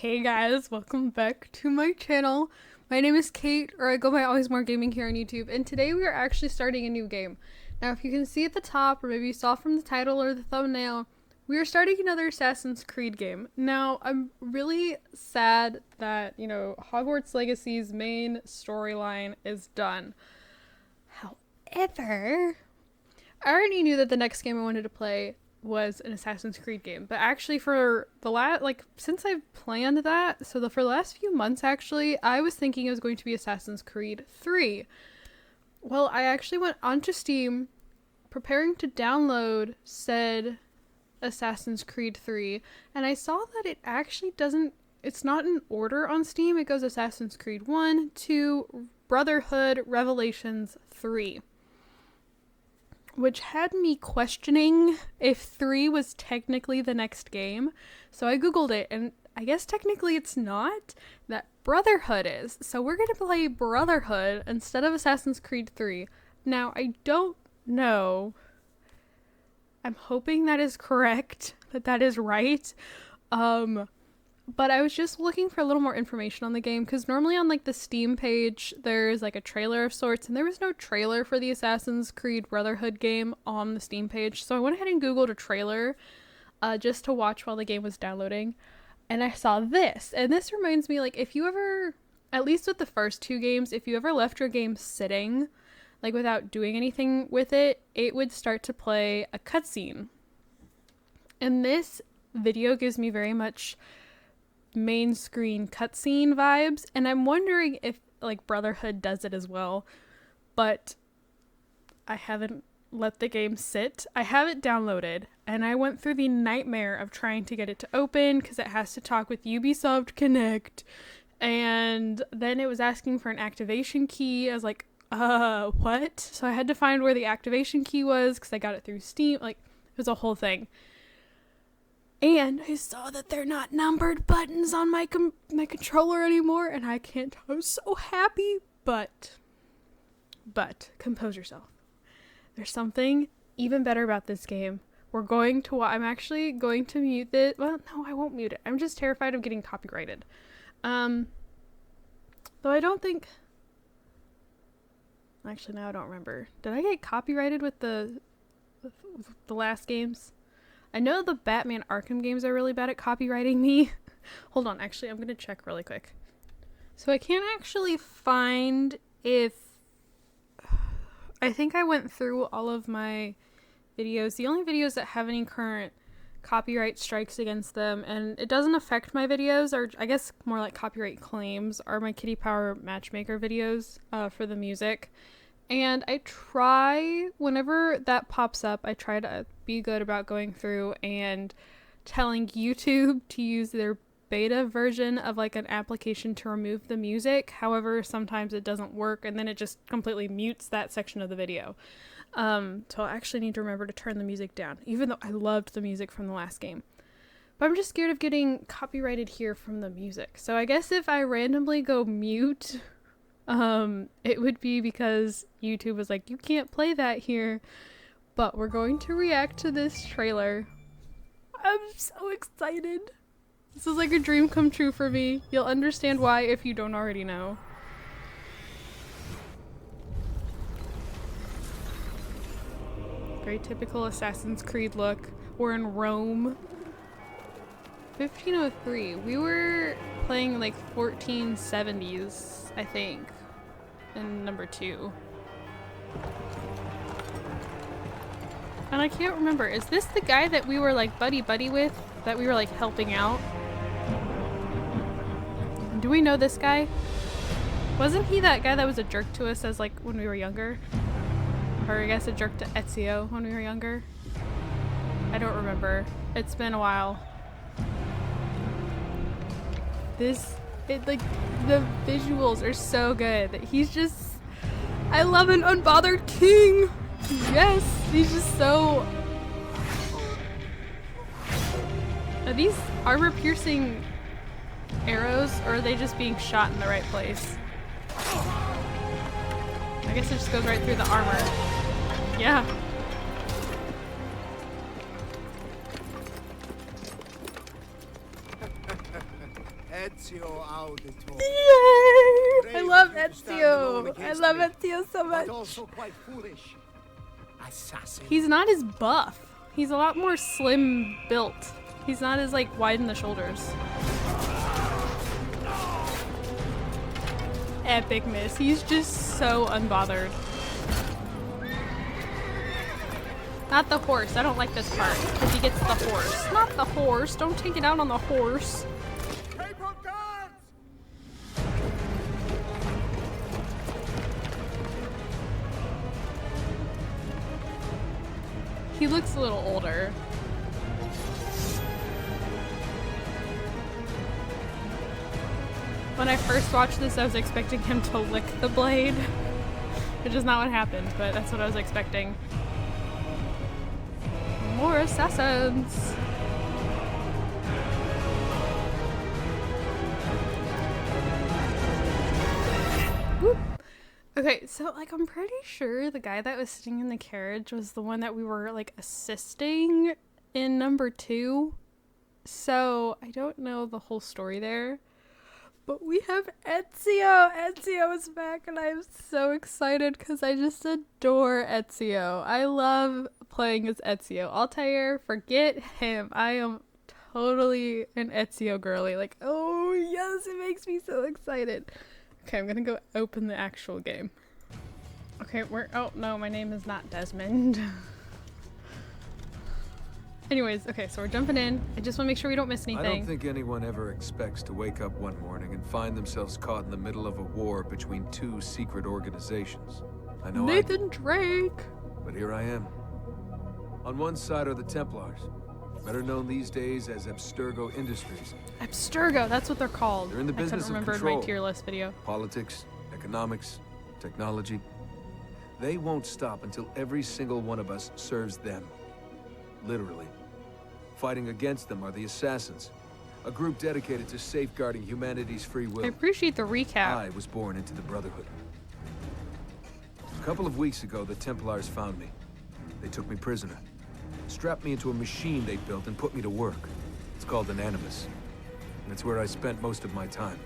Hey guys, welcome back to my channel. My name is Kate, or I go by Always More Gaming here on YouTube, and today we are actually starting a new game. Now, if you can see at the top, or maybe you saw from the title or the thumbnail, we are starting another Assassin's Creed game. Now, I'm really sad that, Hogwarts Legacy's main storyline is done. However, I already knew that the next game I wanted to play was an Assassin's Creed game, but actually for the since I've planned that, for the last few months actually, I was thinking it was going to be Assassin's Creed 3. Well, I actually went onto Steam preparing to download said Assassin's Creed 3, and I saw that it actually it's not in order on Steam. It goes Assassin's Creed 1, 2, Brotherhood, Revelations, 3. Which had me questioning if 3 was technically the next game. So I googled it, and I guess technically it's not. That Brotherhood is. So we're going to play Brotherhood instead of Assassin's Creed 3. Now, I don't know. I'm hoping that is correct, that is right. But I was just looking for a little more information on the game, because normally on the Steam page there's a trailer of sorts, and there was no trailer for the Assassin's Creed Brotherhood game on the Steam page. So I went ahead and googled a trailer just to watch while the game was downloading, and I saw this. And this reminds me, if you ever, at least with the first two games, if you ever left your game sitting without doing anything with it, it would start to play a cutscene. And this video gives me very much main screen cutscene vibes, and I'm wondering if Brotherhood does it as well, but I haven't let the game sit. I have it downloaded, and I went through the nightmare of trying to get it to open because it has to talk with Ubisoft Connect, and then it was asking for an activation key. I was like, what? So I had to find where the activation key was because I got it through Steam. It was a whole thing. And I saw that they're not numbered buttons on my controller anymore, and I can't. I was so happy, but compose yourself. There's something even better about this game. I'm actually going to mute this. Well, no, I won't mute it. I'm just terrified of getting copyrighted. Though I don't think. Actually, now I don't remember. Did I get copyrighted with the last games? I know the Batman Arkham games are really bad at copywriting me. Hold on, actually, I'm going to check really quick. So I can't actually find if... I think I went through all of my videos. The only videos that have any current copyright strikes against them, and it doesn't affect my videos, or I guess more like copyright claims, are my Kitty Power Matchmaker videos for the music. And I try, whenever that pops up, I try to be good about going through and telling YouTube to use their beta version of an application to remove the music. However, sometimes it doesn't work, and then it just completely mutes that section of the video. So I actually need to remember to turn the music down, even though I loved the music from the last game. But I'm just scared of getting copyrighted here from the music. So I guess if I randomly go mute... it would be because YouTube was like, you can't play that here. But we're going to react to this trailer. I'm so excited. This is like a dream come true for me. You'll understand why if you don't already know. Very typical Assassin's Creed look. We're in Rome. 1503. We were playing 1470s, I think, in number 2. And I can't remember. Is this the guy that we were buddy-buddy with? That we were helping out? Do we know this guy? Wasn't he that guy that was a jerk to us as when we were younger? Or I guess a jerk to Ezio when we were younger? I don't remember. It's been a while. The visuals are so good. He's just, I love an unbothered king. Yes, he's just so. Are these armor-piercing arrows, or are they just being shot in the right place? I guess it just goes right through the armor. Yeah. Ezio Auditore. Yay! I love Brave to stand alone Ezio. I against love me, Ezio so much. But also quite foolish. Assassin. He's not as buff. He's a lot more slim built. He's not as like wide in the shoulders. Epic miss. He's just so unbothered. Not the horse. I don't like this part because he gets the horse. Not the horse. Don't take it out on the horse. Papal guards! He looks a little older. When I first watched this, I was expecting him to lick the blade, which is not what happened, but that's what I was expecting. More assassins! Whoop. Okay, so like I'm pretty sure the guy that was sitting in the carriage was the one that we were like assisting in number 2. So I don't know the whole story there. But we have Ezio! Ezio is back and I'm so excited because I just adore Ezio. I love playing as Ezio. Altair, forget him. I am totally an Ezio girly. Like, oh yes, it makes me so excited. Okay, I'm gonna go open the actual game. Okay, oh no, my name is not Desmond. Anyways, okay, so we're jumping in. I just want to make sure we don't miss anything. I don't think anyone ever expects to wake up one morning and find themselves caught in the middle of a war between 2 secret organizations. I know Nathan Drake! but here I am. On one side are the Templars, better known these days as Abstergo Industries. Abstergo, that's what they're called. They're in the I couldn't business of remember in control. my tier list video. Politics, economics, technology. They won't stop until every single one of us serves them. Literally. Fighting against them are the Assassins, a group dedicated to safeguarding humanity's free will. I appreciate the recap. I was born into the Brotherhood. A couple of weeks ago, the Templars found me. They took me prisoner, strapped me into a machine they built and put me to work. It's called an Animus, and it's where I spent most of my time.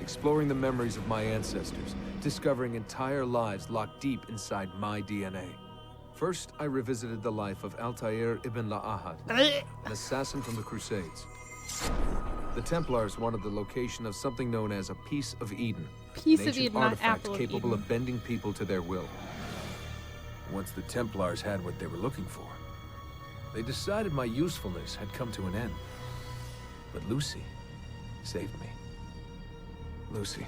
Exploring the memories of my ancestors, discovering entire lives locked deep inside my DNA. First, I revisited the life of Altair ibn La'ahad, an assassin from the Crusades. The Templars wanted the location of something known as a Piece of Eden. Piece an of ancient Eden, not artifact apple of capable Eden. of bending people to their will. Once the Templars had what they were looking for, they decided my usefulness had come to an end. But Lucy saved me. Lucy.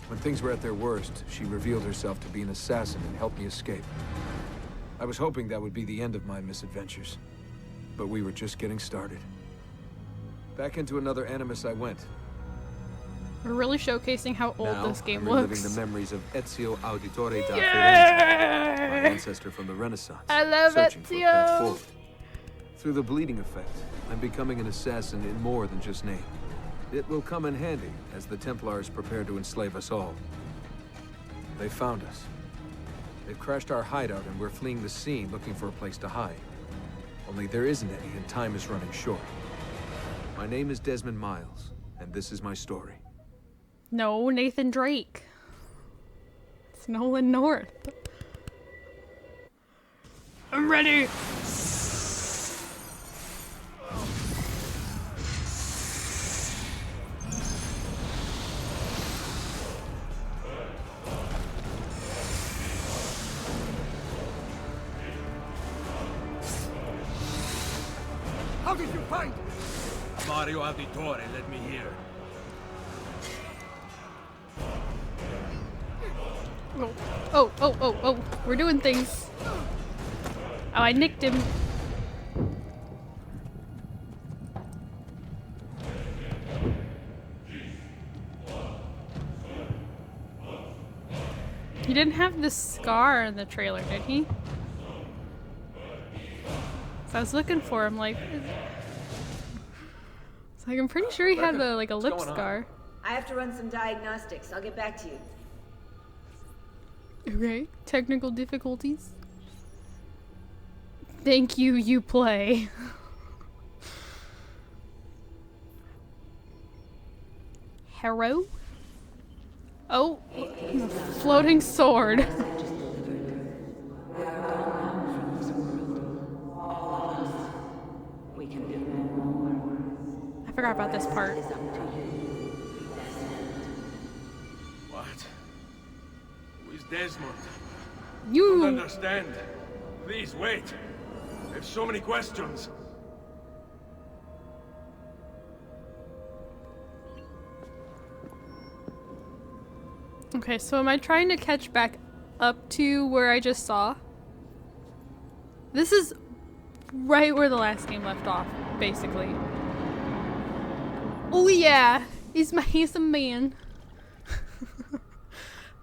When things were at their worst, she revealed herself to be an assassin and helped me escape. I was hoping that would be the end of my misadventures, but we were just getting started. Back into another Animus I went. We're really showcasing how old Now, this game I'm reliving looks. the memories of Ezio Auditore da Yeah! Firenze, my ancestor from the Renaissance. I love searching for a path Ezio! forward. Through the bleeding effect, I'm becoming an assassin in more than just name. It will come in handy as the Templars prepare to enslave us all. They found us. They've crashed our hideout and we're fleeing the scene looking for a place to hide. Only there isn't any and time is running short. My name is Desmond Miles, and this is my story. No, Nathan Drake. It's Nolan North. I'm ready! How did you find it? Mario Auditore led me here. Oh, we're doing things. Oh, I nicked him. He didn't have the scar in the trailer, did he? So I was looking for him, like... It's like, I'm pretty sure he had a, like a lip scar. I have to run some diagnostics. I'll get back to you. Okay, technical difficulties. Thank you, you play. Tarot? Oh, floating sword. We can do no more. I forgot about this part. It's up to you. What? Who is Desmond? Don't You. understand. Please wait. I have so many questions. Okay, so am I trying to catch back up to where I just saw? This is right where the last game left off, basically. Oh yeah, he's my handsome man.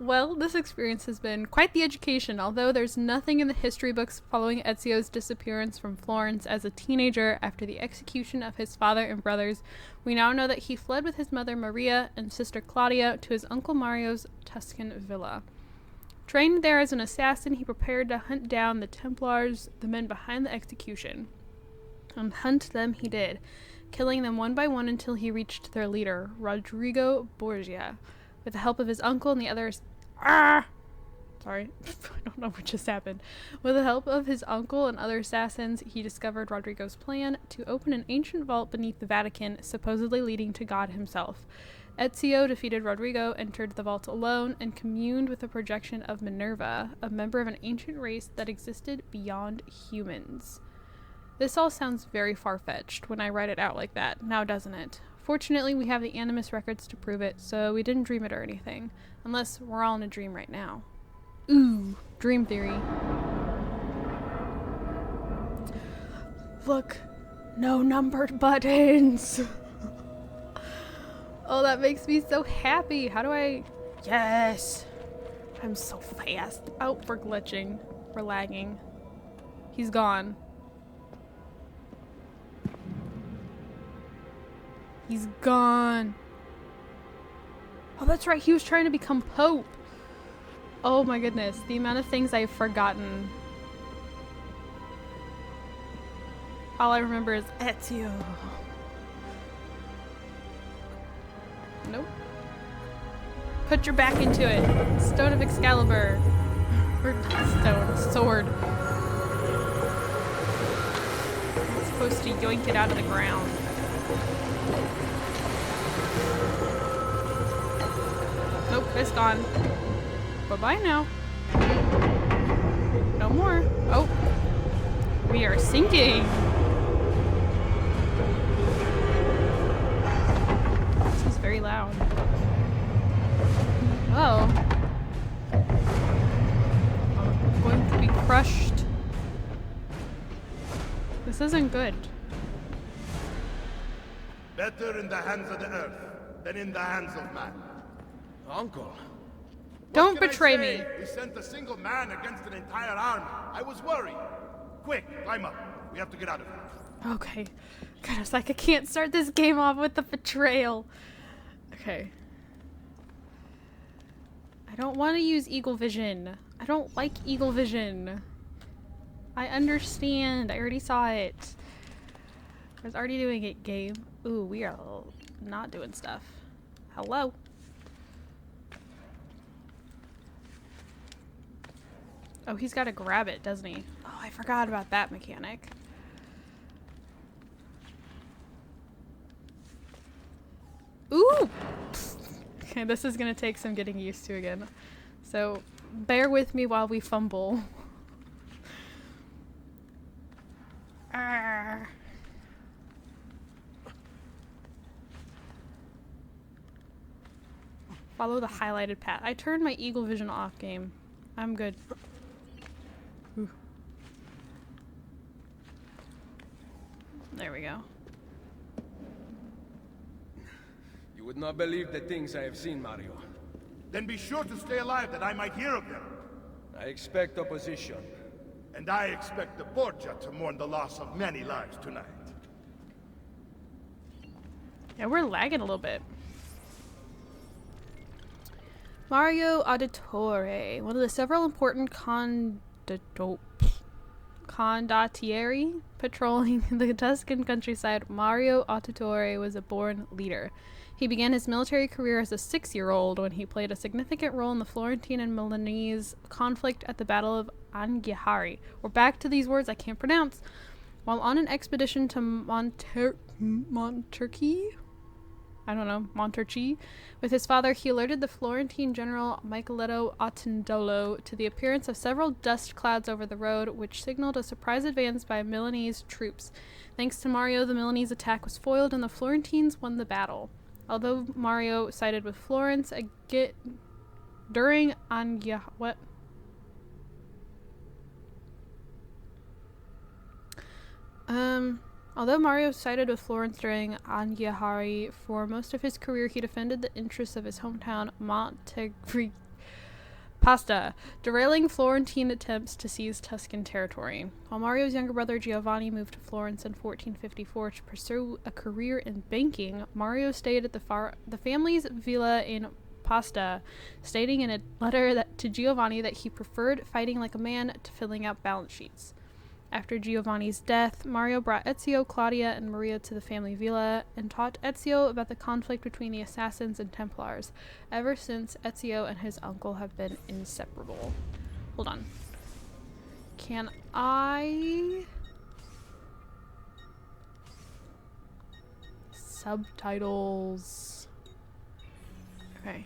Well, this experience has been quite the education, although there's nothing in the history books following Ezio's disappearance from Florence as a teenager after the execution of his father and brothers. We now know that he fled with his mother Maria and sister Claudia to his uncle Mario's Tuscan villa. Trained there as an assassin, he prepared to hunt down the Templars, the men behind the execution. And hunt them he did, killing them one by one until he reached their leader, Rodrigo Borgia. With the help of his uncle and the others... Sorry, I don't know what just happened. With the help of his uncle and other assassins, he discovered Rodrigo's plan to open an ancient vault beneath the Vatican, supposedly leading to God himself. Ezio defeated Rodrigo, entered the vault alone, and communed with a projection of Minerva, a member of an ancient race that existed beyond humans. This all sounds very far-fetched when I write it out like that, now doesn't it? Fortunately, we have the Animus records to prove it, so we didn't dream it or anything. Unless we're all in a dream right now. Ooh, dream theory. Look, no numbered buttons. Oh, that makes me so happy. How do I... Yes. I'm so fast. Oh, we're glitching. We're lagging. He's gone. He's gone. Oh, that's right. He was trying to become Pope. Oh my goodness. The amount of things I've forgotten. All I remember is Ezio. Nope. Put your back into it. Stone of Excalibur. Or not stone. Sword. It's supposed to yoink it out of the ground. Nope, it's gone. Bye-bye now. No more. Oh. We are sinking. This is very loud. Oh. I'm going to be crushed. This isn't good. Better in the hands of the earth than in the hands of man. Uncle. Don't What can I betray say? me. We sent a single man against an entire army. I was worried. Quick, climb up. We have to get out of here. Okay. God, I was like, I can't start this game off with the betrayal. Okay. I don't want to use Eagle Vision. I don't like Eagle Vision. I understand. I already saw it. I was already doing it, game. Ooh, we are not doing stuff. Hello. Oh, he's got to grab it, doesn't he? Oh, I forgot about that mechanic. Ooh! Okay, this is gonna take some getting used to again. So, bear with me while we fumble. Arr. Follow the highlighted path. I turned my Eagle Vision off, game. I'm good. Ooh. There we go. You would not believe the things I have seen, Mario. Then be sure to stay alive that I might hear of them. I expect opposition. And I expect the Borgia to mourn the loss of many lives tonight. Yeah, we're lagging a little bit. Mario Auditore, one of the several important condottieri patrolling the Tuscan countryside. Mario Auditore was a born leader. He began his military career as a 6-year-old when he played a significant role in the Florentine and Milanese conflict at the Battle of Anghiari. We're back to these words I can't pronounce. While on an expedition to Monterchi with his father, he alerted the Florentine general Micheletto Attendolo to the appearance of several dust clouds over the road, which signaled a surprise advance by Milanese troops. Thanks to Mario, the Milanese attack was foiled and the Florentines won the battle. Although Mario sided with Florence during Although Mario sided with Florence during Anghiari, for most of his career he defended the interests of his hometown Pasta, derailing Florentine attempts to seize Tuscan territory. While Mario's younger brother Giovanni moved to Florence in 1454 to pursue a career in banking, Mario stayed at the family's villa in Pasta, stating in a letter to Giovanni that he preferred fighting like a man to filling out balance sheets. After Giovanni's death, Mario brought Ezio, Claudia, and Maria to the family villa and taught Ezio about the conflict between the Assassins and Templars. Ever since, Ezio and his uncle have been inseparable. Hold on. Can I... Subtitles. Okay.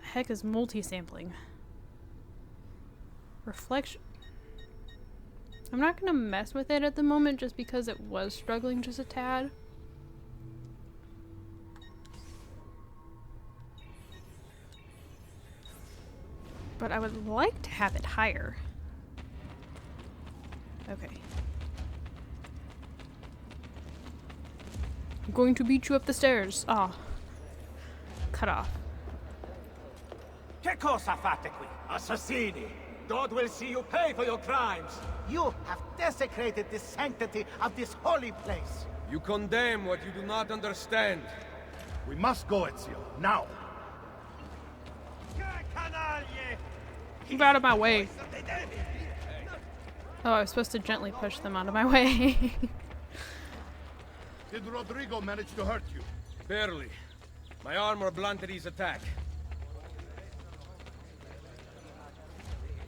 Heck is multi-sampling? Reflection. I'm not gonna mess with it at the moment just because it was struggling just a tad. But I would like to have it higher. Okay. I'm going to beat you up the stairs. Ah. Cut off. Che cosa fate qui? Assassini! God will see you pay for your crimes! You have desecrated the sanctity of this holy place! You condemn what you do not understand. We must go, Ezio. Now! Move out of my way. Oh, I was supposed to gently push them out of my way. Did Rodrigo manage to hurt you? Barely. My armor blunted his attack.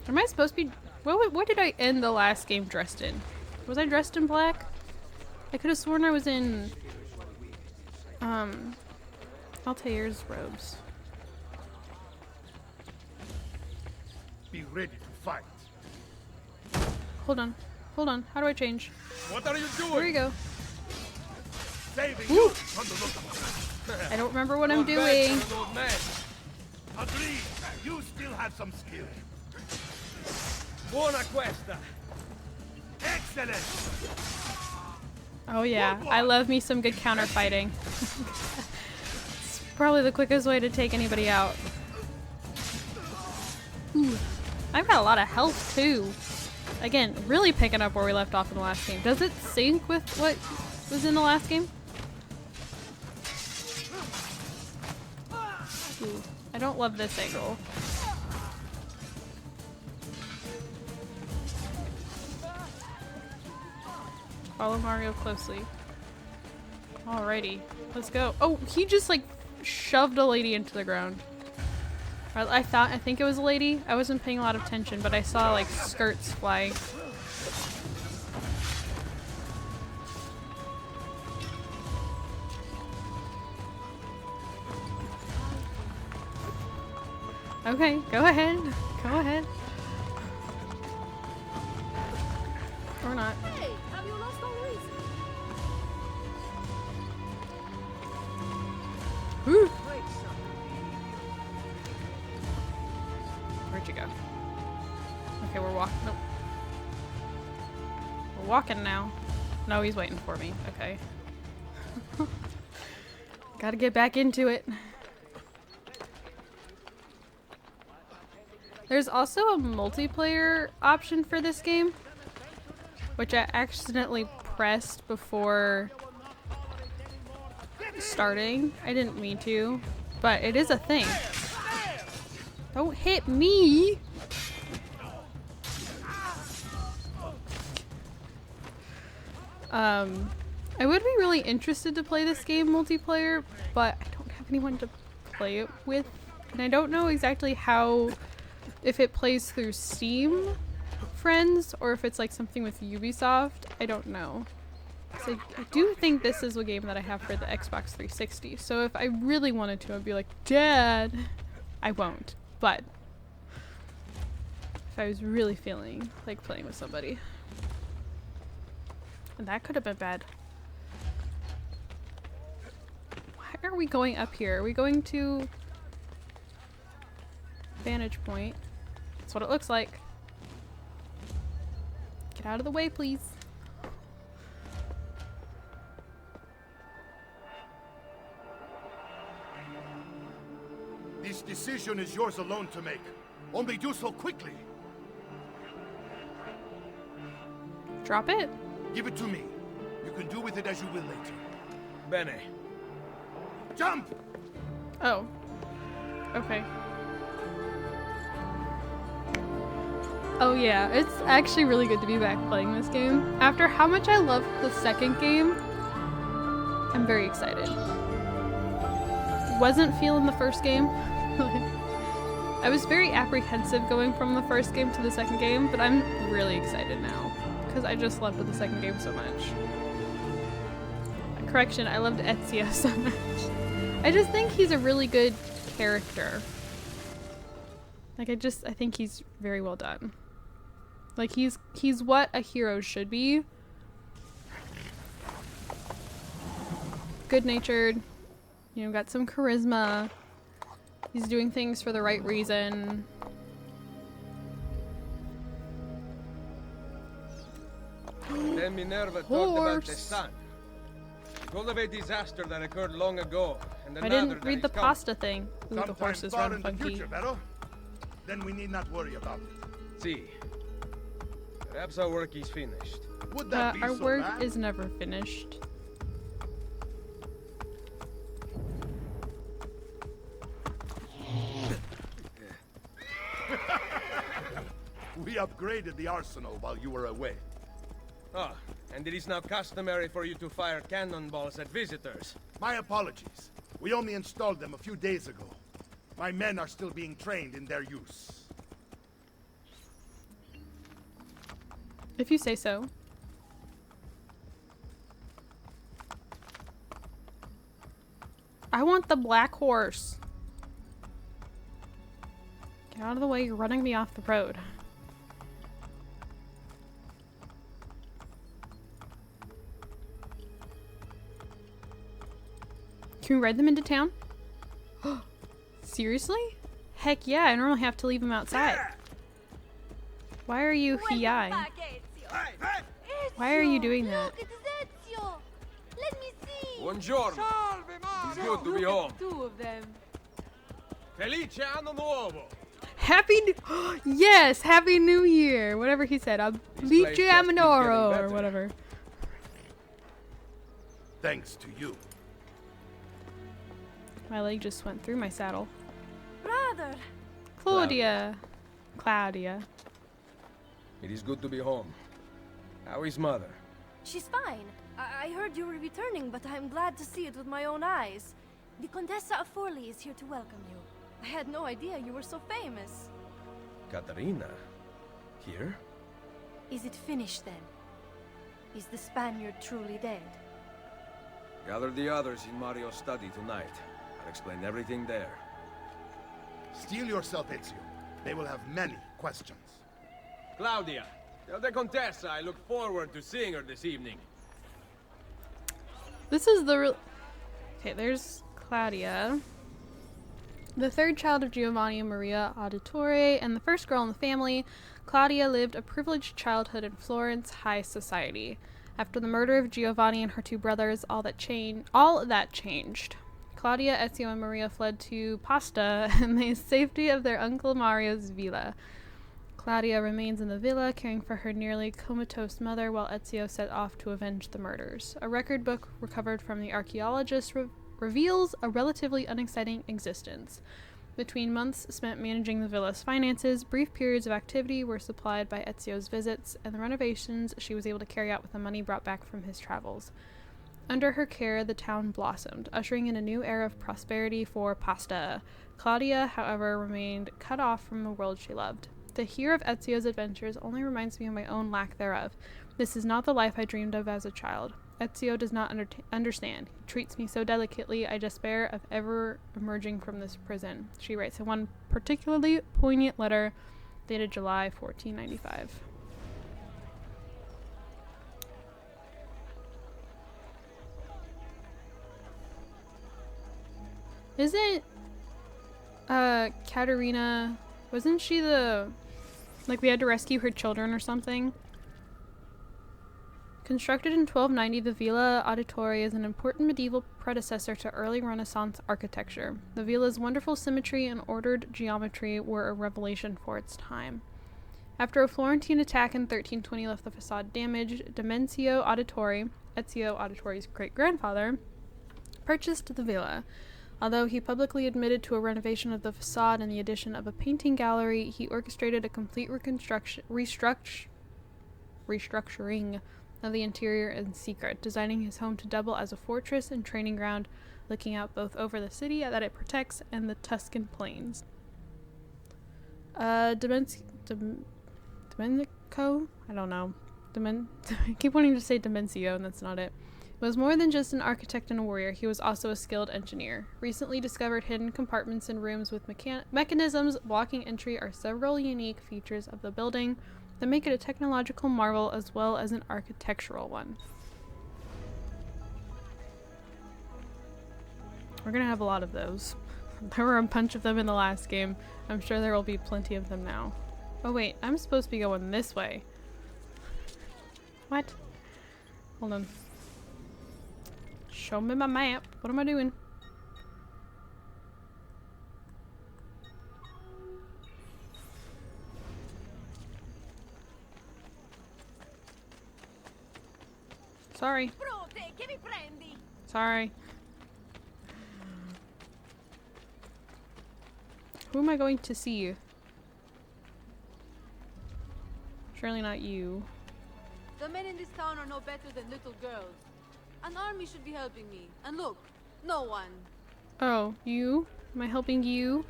Am I supposed to be... What did I end the last game dressed in? Was I dressed in black? I could have sworn I was in... Altair's robes. Be ready to fight. Hold on. Hold on. How do I change? What are you doing? There we go. Saving you from the look. I don't remember what I'm Not bad doing. for an old man. Agreed. You still have some skill. Buona questa. Excellent. Oh yeah, I love me some good counter fighting. It's probably the quickest way to take anybody out. Ooh. I've got a lot of health too. Again, really picking up where we left off in the last game. Does it sync with what was in the last game? Ooh, I don't love this angle. Follow Mario closely. Alrighty, let's go. Oh, he just like shoved a lady into the ground. I think it was a lady. I wasn't paying a lot of attention, but I saw like skirts flying. Okay, go ahead. Go ahead. Or not. Hey, have you lost all reason? Woo! Where'd you go? Okay, we're walking. Nope. We're walking now. No, he's waiting for me. Okay. Gotta get back into it. There's also a multiplayer option for this game, which I accidentally pressed before starting. I didn't mean to, but it is a thing. Don't hit me! I would be really interested to play this game multiplayer, but I don't have anyone to play it with. And I don't know exactly how, if it plays through Steam friends or if it's like something with Ubisoft. I don't know. So I do think this is a game that I have for the Xbox 360. So if I really wanted to, I'd be like, Dad! I won't. But if I was really feeling like playing with somebody. And that could have been bad. Why are we going up here? Are we going to vantage point? That's what it looks like. Get out of the way, please. This decision is yours alone to make. Only do so quickly. Drop it. Give it to me. You can do with it as you will later. Bene. Jump! Oh. Okay. Oh yeah, it's actually really good to be back playing this game. After how much I loved the second game, I'm very excited. Wasn't feeling the first game. I was very apprehensive going from the first game to the second game, but I'm really excited now because I just loved the second game so much. Correction, I loved Ezio so much. I just think he's a really good character. Like I think he's very well done. Like he's what a hero should be. Good-natured, you know, got some charisma. He's doing things for the right reason. Then Minerva talked about the sun. She told of a disaster that occurred long ago, and I another didn't that read is the coming. pasta thing. Ooh, the Sometime horses far run in the funky. future, Vero. Then we need not worry about it. See. Perhaps our work is finished. Would that be Our so work bad? is never finished. We upgraded the arsenal while you were away. Ah, and it is now customary for you to fire cannonballs at visitors. My apologies. We only installed them a few days ago. My men are still being trained in their use. If you say so. I want the black horse. Get out of the way, you're running me off the road. Can we ride them into town? Seriously? Heck yeah, I normally have to leave them outside. Why are you hi? Back, Ezio. Why are you Ezio, doing that? Look, it's Ezio. Let me see. Buongiorno. It's good to be Look home. at two of them. Felice anno nuovo. Happy yes, Happy New Year! Whatever he said. place Lice just keeps getting Aminoro or better. whatever. Thanks to you. My leg just went through my saddle. Brother. Claudia. It is good to be home. How is mother? She's fine. I heard you were returning, but I'm glad to see it with my own eyes. The Contessa of Forlì is here to welcome you. I had no idea you were so famous. Caterina? Here? Is it finished then? Is the Spaniard truly dead? Gather the others in Mario's study tonight. I'll explain everything there. Steel yourself, Ezio. They will have many questions. Claudia, tell the Contessa I look forward to seeing her this evening. This is the real. Okay, there's Claudia. The third child of Giovanni and Maria Auditore, and the first girl in the family, Claudia lived a privileged childhood in Florence high society. After the murder of Giovanni and her two brothers, all that changed. Claudia, Ezio, and Maria fled to Pasta in the safety of their uncle Mario's villa. Claudia remains in the villa, caring for her nearly comatose mother, while Ezio set off to avenge the murders. A record book recovered from the archaeologist reveals a relatively unexciting existence. Between months spent managing the villa's finances, brief periods of activity were supplied by Ezio's visits and the renovations she was able to carry out with the money brought back from his travels. Under her care, the town blossomed, ushering in a new era of prosperity for Pasta. Claudia, however, remained cut off from the world she loved. To hear of Ezio's adventures only reminds me of my own lack thereof. This is not the life I dreamed of as a child. Ezio does not understand. He treats me so delicately, I despair of ever emerging from this prison, she writes in one particularly poignant letter dated July 1495. Isn't Katerina, wasn't she the, like, we had to rescue her children or something? Constructed in 1290, the Villa Auditore is an important medieval predecessor to early Renaissance architecture. The villa's wonderful symmetry and ordered geometry were a revelation for its time. After a Florentine attack in 1320 left the facade damaged, Domenico Auditore, Ezio Auditore's great-grandfather, purchased the villa. Although he publicly admitted to a renovation of the facade and the addition of a painting gallery, he orchestrated a complete restructuring of the interior in secret, designing his home to double as a fortress and training ground, looking out both over the city that it protects and the Tuscan plains. Domenico? I don't know. I keep wanting to say Domenico, and that's not it. Was more than just an architect and a warrior, he was also a skilled engineer. Recently discovered hidden compartments in rooms with mechanisms blocking entry are several unique features of the building that make it a technological marvel as well as an architectural one. We're gonna have a lot of those. There were a bunch of them in the last game. I'm sure there will be plenty of them now. Oh wait, I'm supposed to be going this way. What? Hold on. Show me my map. What am I doing? Sorry. Sorry. Who am I going to see? Surely not you. The men in this town are no better than little girls. An army should be helping me. And look, no one. Oh, you? Am I helping you?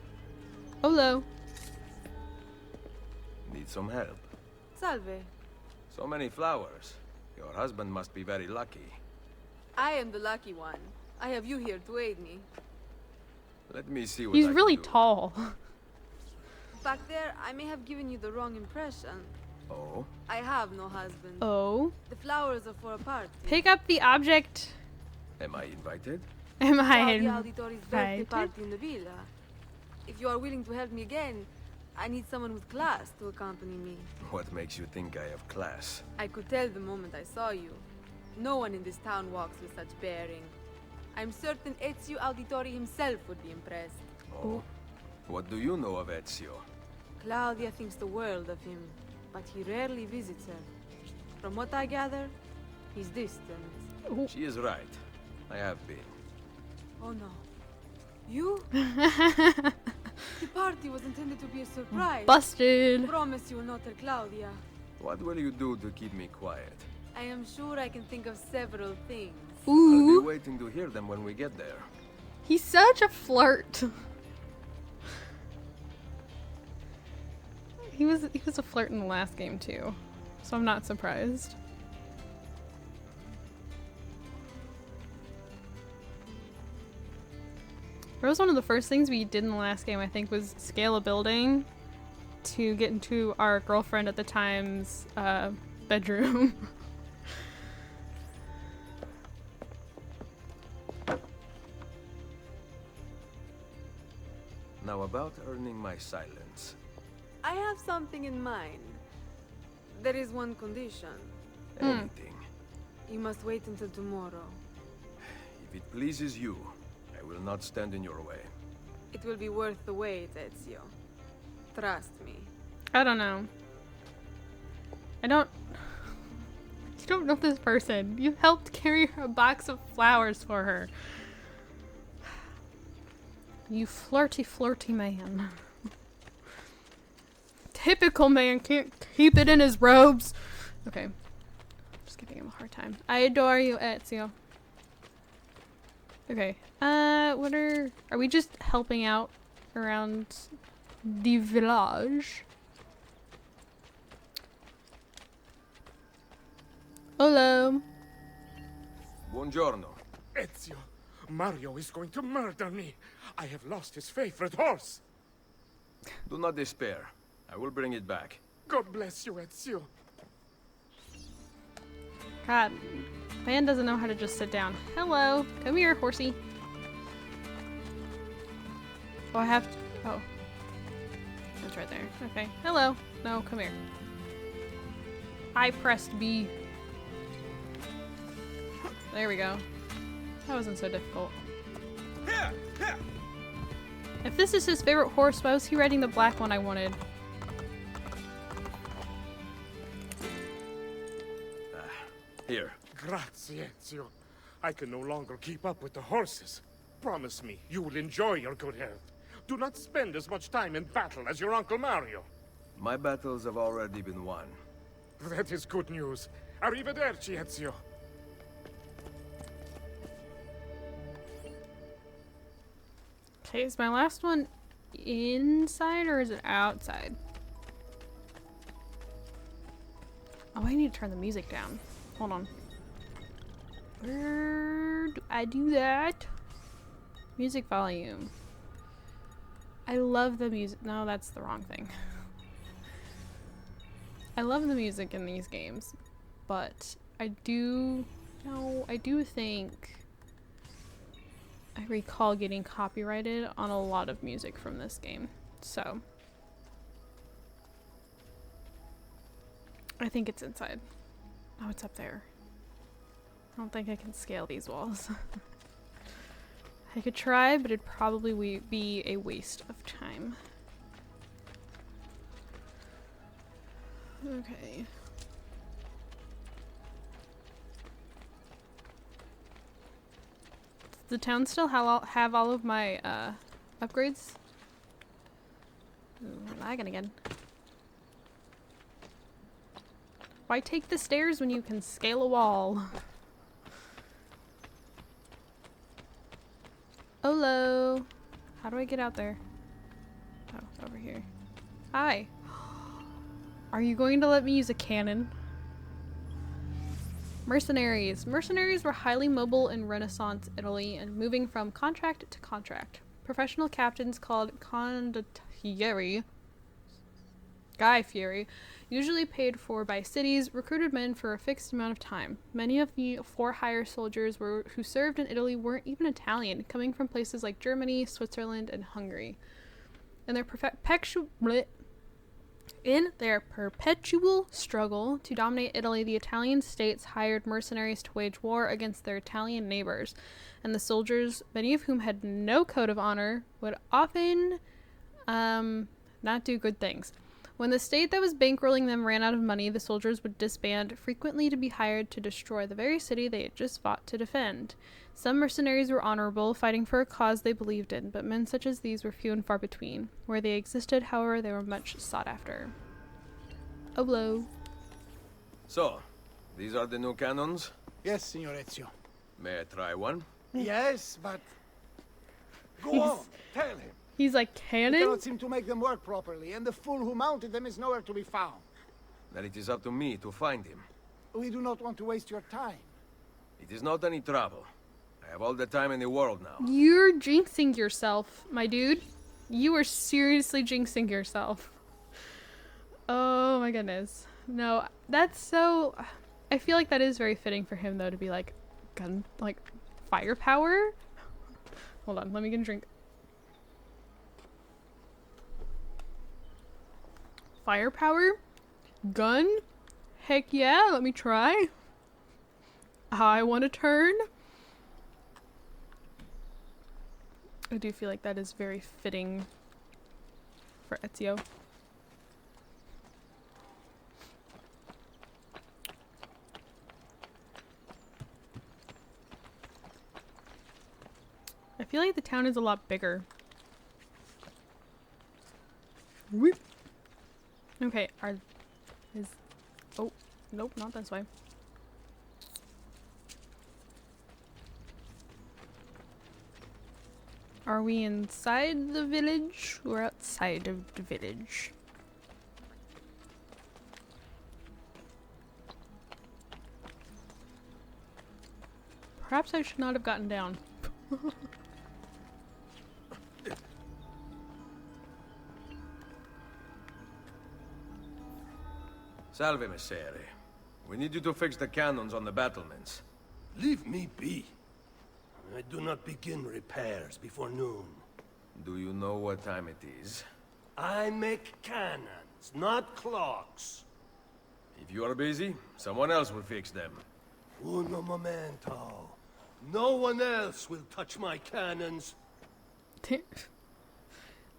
Hello. Need some help? Salve. So many flowers. Your husband must be very lucky. I am the lucky one. I have you here to aid me. Let me see what He's I really can do. tall. Back there, I may have given you the wrong impression. Oh? I have no husband. Oh. The flowers are for a party. Pick up the object. Am I invited? Am I Claudia Auditore's birthday invited? party in the villa. If you are willing to help me again, I need someone with class to accompany me. What makes you think I have class? I could tell the moment I saw you. No one in this town walks with such bearing. I'm certain Ezio Auditore himself would be impressed. Oh? What do you know of Ezio? Claudia thinks the world of him, but he rarely visits her. From what I gather, he's distant. She is right. I have been. Oh no. You? The party was intended to be a surprise. Busted. Promise you will not tell Claudia. What will you do to keep me quiet? I am sure I can think of several things. I'll Ooh. be waiting to hear them when we get there. He's such a flirt. He was a flirt in the last game too, so I'm not surprised. That was one of the first things we did in the last game, I think, was scale a building to get into our girlfriend at the time's bedroom. Now about earning my silence. I have something in mind. There is one condition. Anything. You must wait until tomorrow. If it pleases you, I will not stand in your way. It will be worth the wait, Ezio. Trust me. I don't know. You don't know this person. You helped carry a box of flowers for her. You flirty, flirty man. Typical man can't keep it in his robes. Okay. Just giving him a hard time. I adore you, Ezio. Okay. What are we just helping out around the village? Hello. Buongiorno. Ezio, Mario is going to murder me. I have lost his favorite horse. Do not despair. I will bring it back. God bless you, Ezio. God, man doesn't know how to just sit down. Hello. Come here, horsey. Oh, I have to. Oh. That's right there. Okay. Hello. No, come here. I pressed B. There we go. That wasn't so difficult. Here! Here! If this is his favorite horse, why was he riding the black one I wanted? Here. Grazie, Ezio. I can no longer keep up with the horses. Promise me you will enjoy your good health. Do not spend as much time in battle as your Uncle Mario. My battles have already been won. That is good news. Arrivederci, Ezio. Okay, is my last one inside or is it outside? Oh, I need to turn the music down. Hold on. Where do I do that? Music volume. I love the music. No, that's the wrong thing. I love the music in these games, but I do think I recall getting copyrighted on a lot of music from this game. So I think it's inside. Oh, it's up there. I don't think I can scale these walls. I could try, but it'd probably be a waste of time. Okay. Does the town still have all of my upgrades? Ooh, we're lagging again. Why take the stairs when you can scale a wall? Hello. How do I get out there? Oh, over here. Hi. Are you going to let me use a cannon? Mercenaries. Mercenaries were highly mobile in Renaissance Italy and moving from contract to contract. Professional captains called condottieri, Guy Fieri, usually paid for by cities, recruited men for a fixed amount of time. Many of the for-hire soldiers who served in Italy weren't even Italian, coming from places like Germany, Switzerland, and Hungary. In their perpetual struggle to dominate Italy, the Italian states hired mercenaries to wage war against their Italian neighbors, and the soldiers, many of whom had no code of honor, would often not do good things. When the state that was bankrolling them ran out of money, the soldiers would disband, frequently to be hired to destroy the very city they had just fought to defend. Some mercenaries were honorable, fighting for a cause they believed in, but men such as these were few and far between. Where they existed, however, they were much sought after. Hello. So, these are the new cannons? Yes, Signor Ezio. May I try one? Yes, but... Go on, tell him. He's like, We cannon? cannot seem to make them work properly, and the fool who mounted them is nowhere to be found. Then it is up to me to find him. We do not want to waste your time. It is not any trouble. I have all the time in the world now. You're jinxing yourself, my dude. You are seriously jinxing yourself. Oh my goodness. No, that's so... I feel like that is very fitting for him, though, to be like, firepower? Hold on, let me get a drink. Firepower? Gun? Heck yeah, let me try. I want to turn. I do feel like that is very fitting for Ezio. I feel like the town is a lot bigger. Okay, oh, nope, not this way. Are we inside the village or outside of the village? Perhaps I should not have gotten down. Salve, Messere. We need you to fix the cannons on the battlements. Leave me be. I do not begin repairs before noon. Do you know what time it is? I make cannons, not clocks. If you are busy, someone else will fix them. Uno momento. No one else will touch my cannons.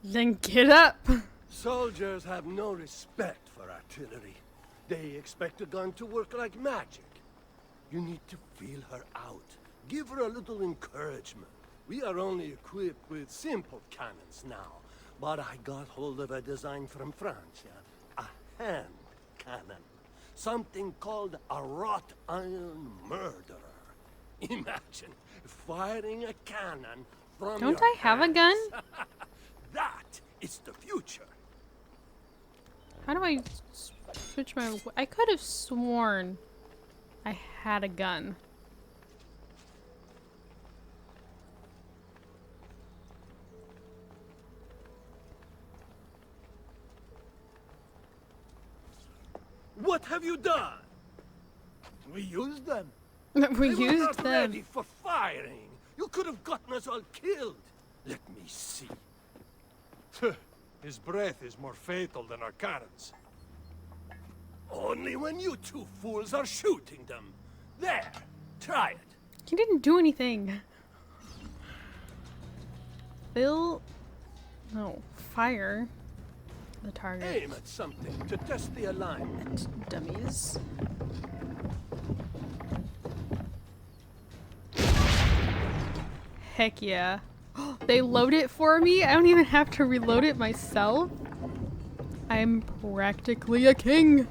Then get up! Soldiers have no respect for artillery. They expect a gun to work like magic. You need to feel her out. Give her a little encouragement. We are only equipped with simple cannons now, but I got hold of a design from Francia. A hand cannon. Something called a wrought iron murderer. Imagine firing a cannon from Don't your I have a hands. gun? That is the future. How do I switch my... I could have sworn I had a gun. What have you done? We used them. We They were used not them. ready for firing. You could have gotten us all killed. Let me see. His breath is more fatal than our cannons. Only when you two fools are shooting them. There. Try it. He didn't do anything. Bill... No. Fire. The target. Aim at something to test the alignment. Dummies. Heck yeah. They load it for me? I don't even have to reload it myself? I'm practically a king.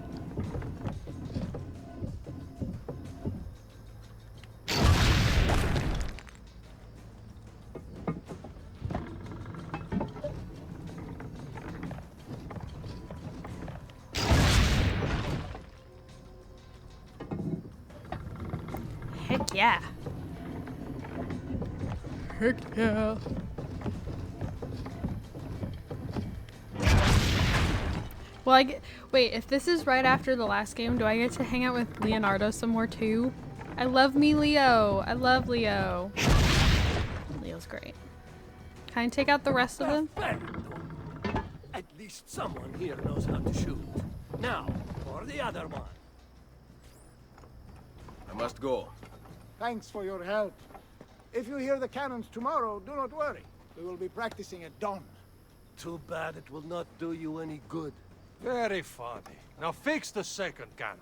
Heck yeah. Heck yeah. Well, wait, if this is right after the last game, do I get to hang out with Leonardo some more too? I love me Leo. I love Leo. Leo's great. Can I take out the rest of them? Perfecto. At least someone here knows how to shoot. Now, for the other one. I must go. Thanks for your help. If you hear the cannons tomorrow, do not worry. We will be practicing at dawn. Too bad it will not do you any good. Very funny. Now fix the second cannon.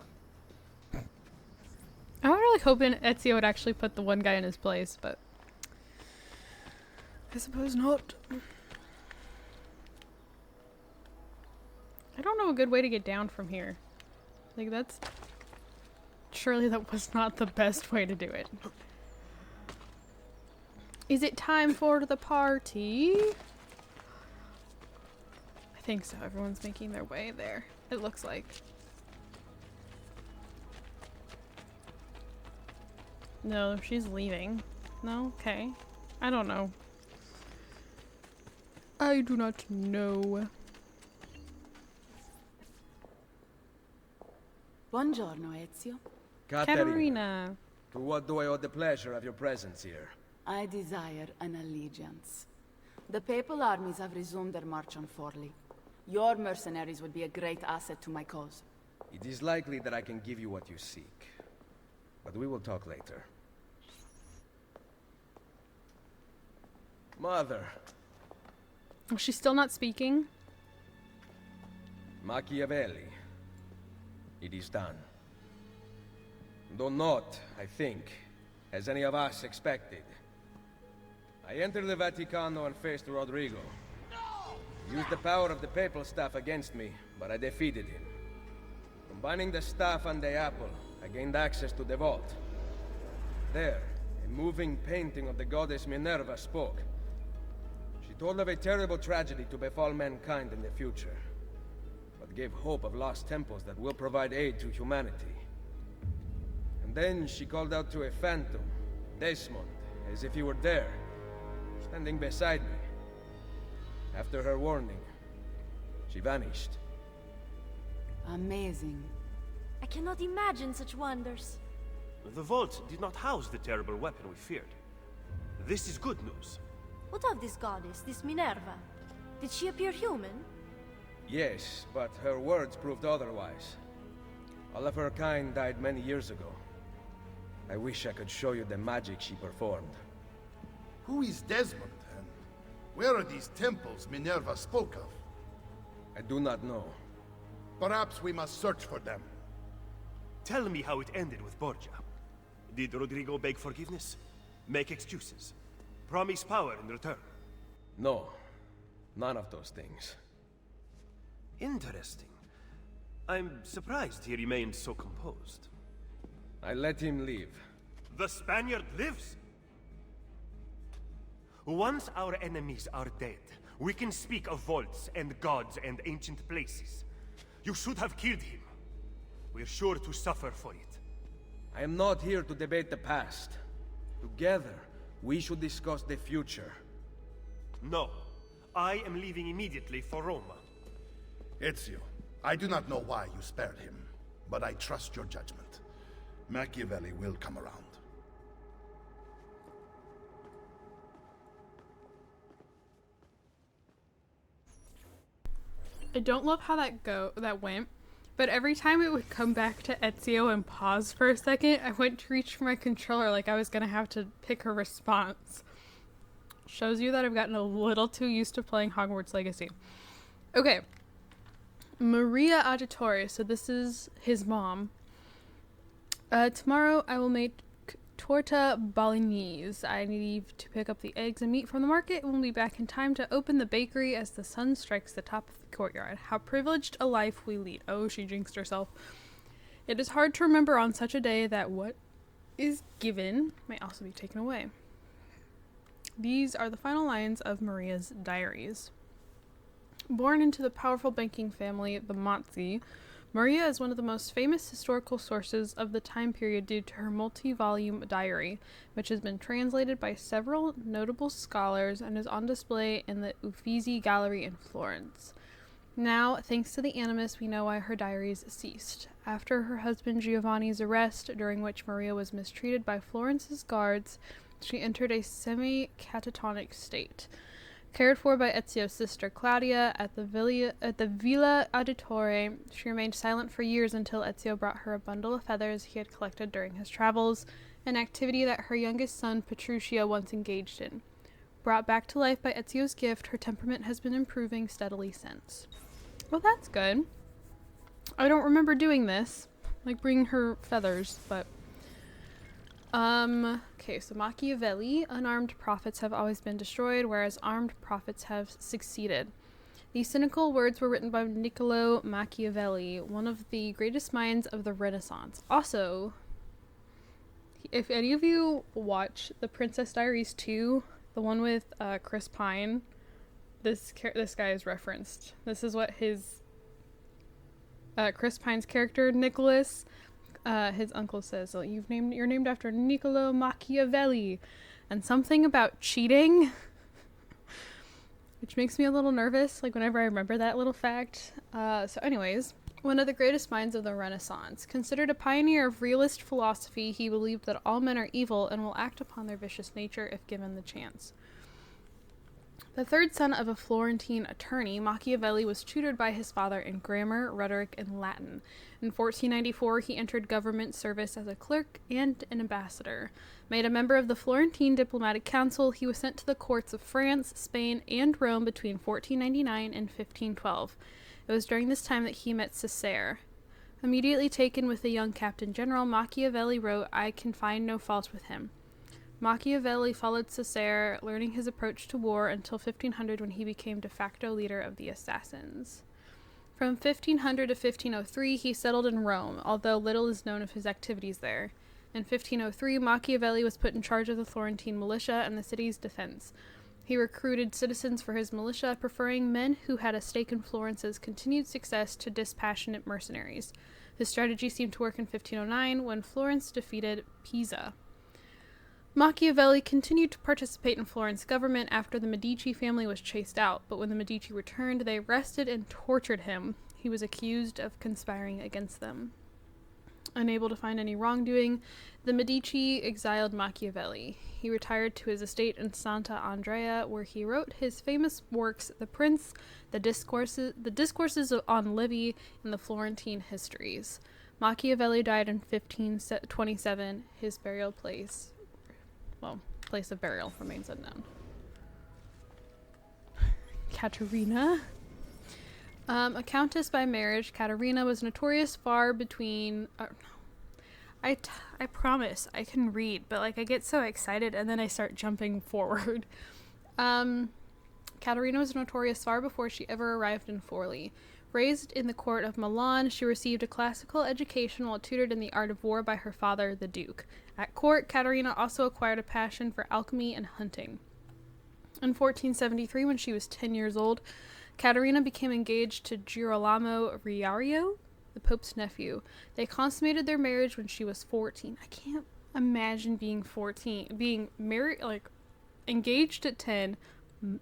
I was really hoping Ezio would actually put the one guy in his place, but I suppose not. I don't know a good way to get down from here. Like, that's... Surely that was not the best way to do it. Is it time for the party? I think so. Everyone's making their way there. It looks like. No, she's leaving. No? Okay. I don't know. I do not know. Buongiorno, Ezio. Katerina. To what do I owe the pleasure of your presence here? I desire an allegiance. The papal armies have resumed their march on Forli. Your mercenaries would be a great asset to my cause. It is likely that I can give you what you seek. But we will talk later. Mother. Oh, she's still not speaking? Machiavelli. It is done. Though not, I think, as any of us expected. I entered the Vaticano and faced Rodrigo. Used the power of the papal staff against me, but I defeated him. Combining the staff and the apple, I gained access to the vault. There, a moving painting of the goddess Minerva spoke. She told of a terrible tragedy to befall mankind in the future, but gave hope of lost temples that will provide aid to humanity. And then she called out to a phantom, Desmond, as if he were there, standing beside me. After her warning, she vanished. Amazing. I cannot imagine such wonders. The vault did not house the terrible weapon we feared. This is good news. What of this goddess, this Minerva? Did she appear human? Yes, but her words proved otherwise. All of her kind died many years ago. I wish I could show you the magic she performed. Who is Desmond, and where are these temples Minerva spoke of? I do not know. Perhaps we must search for them. Tell me how it ended with Borgia. Did Rodrigo beg forgiveness? Make excuses? Promise power in return? No, none of those things. Interesting. I'm surprised he remained so composed. I let him leave. The Spaniard lives? Once our enemies are dead, we can speak of vaults and gods and ancient places. You should have killed him. We're sure to suffer for it. I am not here to debate the past. Together, we should discuss the future. No. I am leaving immediately for Roma. Ezio, I do not know why you spared him, but I trust your judgment. Machiavelli will come around. I don't love how that went, but every time it would come back to Ezio and pause for a second, I went to reach for my controller like I was gonna have to pick a response. Shows you that I've gotten a little too used to playing Hogwarts Legacy. Okay. Maria Auditore, so this is his mom. Tomorrow I will make torta bolognese. I need to pick up the eggs and meat from the market and we'll be back in time to open the bakery as the sun strikes the top of the courtyard. How privileged a life we lead. Oh, she jinxed herself. It is hard to remember on such a day that what is given may also be taken away. These are the final lines of Maria's diaries. Born into the powerful banking family, the Mozzi, Maria is one of the most famous historical sources of the time period due to her multi-volume diary, which has been translated by several notable scholars and is on display in the Uffizi Gallery in Florence. Now, thanks to the Animus, we know why her diaries ceased. After her husband Giovanni's arrest, during which Maria was mistreated by Florence's guards, she entered a semi-catatonic state. Cared for by Ezio's sister Claudia at the Villa Auditore, she remained silent for years until Ezio brought her a bundle of feathers he had collected during his travels, an activity that her youngest son Petruchio once engaged in. Brought back to life by Ezio's gift, her temperament has been improving steadily since. Well, that's good. I don't remember doing this, like bringing her feathers, but... Okay, so Machiavelli, unarmed prophets have always been destroyed, whereas armed prophets have succeeded. These cynical words were written by Niccolo Machiavelli, one of the greatest minds of the Renaissance. Also, if any of you watch The Princess Diaries 2, the one with Chris Pine, this guy is referenced. This is what his Chris Pine's character, Nicholas, his uncle says, so you're named after Niccolo Machiavelli, and something about cheating, which makes me a little nervous, like whenever I remember that little fact. So anyways, one of the greatest minds of the Renaissance. Considered a pioneer of realist philosophy, he believed that all men are evil and will act upon their vicious nature if given the chance. The third son of a Florentine attorney, Machiavelli was tutored by his father in grammar, rhetoric, and Latin. In 1494, he entered government service as a clerk and an ambassador. Made a member of the Florentine Diplomatic Council, he was sent to the courts of France, Spain, and Rome between 1499 and 1512. It was during this time that he met Cesare. Immediately taken with the young Captain General, Machiavelli wrote, "I can find no fault with him." Machiavelli followed Cesare, learning his approach to war until 1500 when he became de facto leader of the assassins. From 1500 to 1503, he settled in Rome, although little is known of his activities there. In 1503, Machiavelli was put in charge of the Florentine militia and the city's defense. He recruited citizens for his militia, preferring men who had a stake in Florence's continued success to dispassionate mercenaries. This strategy seemed to work in 1509 when Florence defeated Pisa. Machiavelli continued to participate in Florence government after the Medici family was chased out, but when the Medici returned, they arrested and tortured him. He was accused of conspiring against them. Unable to find any wrongdoing, the Medici exiled Machiavelli. He retired to his estate in Santa Andrea, where he wrote his famous works The Prince, the Discourses on Livy, and the Florentine Histories. Machiavelli died in 1527. His burial place of burial remains unknown. Caterina. A countess by marriage, Caterina was notorious far between... I promise, I can read, but like I get so excited and then I start jumping forward. Caterina was notorious far before she ever arrived in Forli. Raised in the court of Milan, she received a classical education while tutored in the art of war by her father, the Duke. At court, Caterina also acquired a passion for alchemy and hunting. In 1473, when she was 10 years old, Caterina became engaged to Girolamo Riario, the Pope's nephew. They consummated their marriage when she was 14. I can't imagine being 14, being married, like, engaged at 10